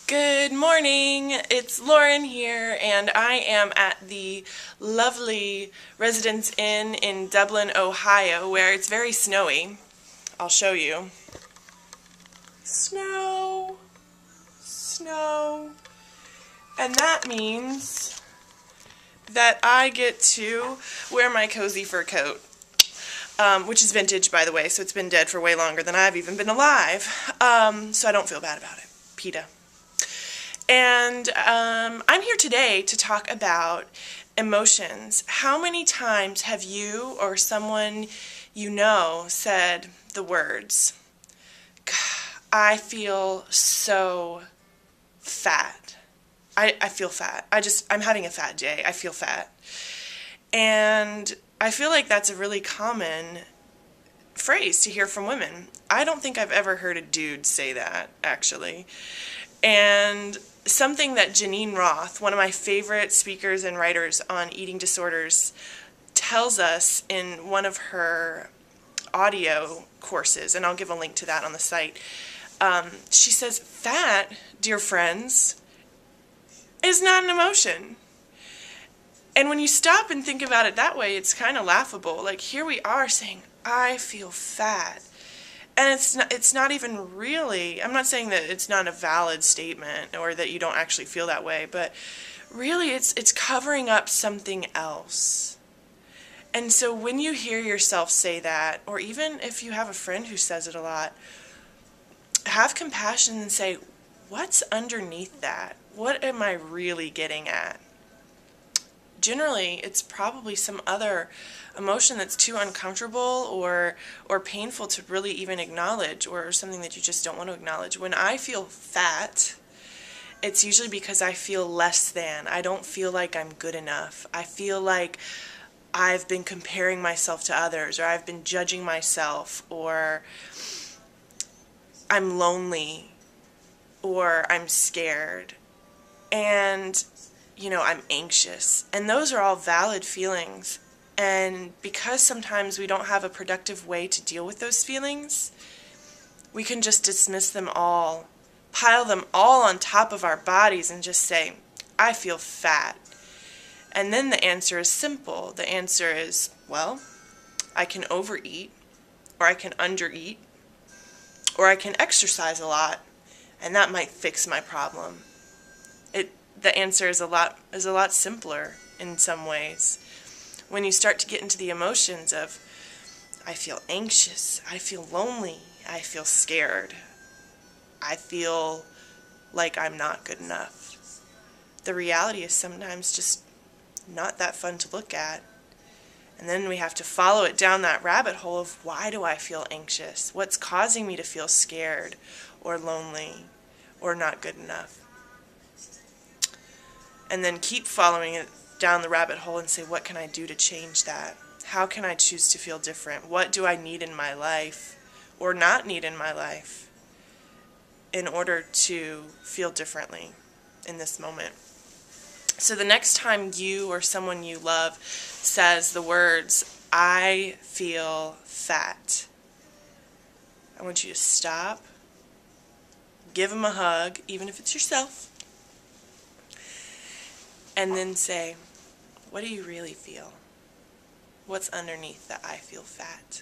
Good morning, it's Lauren here, and I am at the lovely Residence Inn in Dublin, Ohio, where it's very snowy. I'll show you. Snow, snow, and that means that I get to wear my cozy fur coat, which is vintage, by the way, so it's been dead for way longer than I've even been alive, so I don't feel bad about it. PETA. And I'm here today to talk about emotions. How many times have you or someone you know said the words, I feel so fat. I feel fat. I'm having a fat day. I feel fat. And I feel like that's a really common phrase to hear from women. I don't think I've ever heard a dude say that, actually. And something that Janine Roth, one of my favorite speakers and writers on eating disorders, tells us in one of her audio courses, and I'll give a link to that on the site. She says, fat, dear friends, is not an emotion. And when you stop and think about it that way, it's kind of laughable. Like, here we are saying, I feel fat. And it's not even really, I'm not saying that it's not a valid statement or that you don't actually feel that way, but really it's covering up something else. And so when you hear yourself say that, or even if you have a friend who says it a lot, have compassion and say, what's underneath that? What am I really getting at? Generally, it's probably some other emotion that's too uncomfortable or painful to really even acknowledge, or something that you just don't want to acknowledge. When I feel fat, it's usually because I feel less than. I don't feel like I'm good enough. I feel like I've been comparing myself to others, or I've been judging myself, or I'm lonely, or I'm scared. And I'm anxious. And those are all valid feelings. And because sometimes we don't have a productive way to deal with those feelings, we can just dismiss them all, pile them all on top of our bodies and just say, I feel fat. And then the answer is simple. The answer is, well, I can overeat, or I can undereat, or I can exercise a lot, and that might fix my problem. The answer is a lot simpler in some ways. When you start to get into the emotions of, I feel anxious, I feel lonely, I feel scared, I feel like I'm not good enough. The reality is sometimes just not that fun to look at. And then we have to follow it down that rabbit hole of, why do I feel anxious? What's causing me to feel scared or lonely or not good enough? And then keep following it down the rabbit hole and say, what can I do to change that? How can I choose to feel different? What do I need in my life or not need in my life in order to feel differently in this moment? So the next time you or someone you love says the words, I feel fat, I want you to stop, give them a hug, even if it's yourself, and then say, what do you really feel? What's underneath the I feel fat?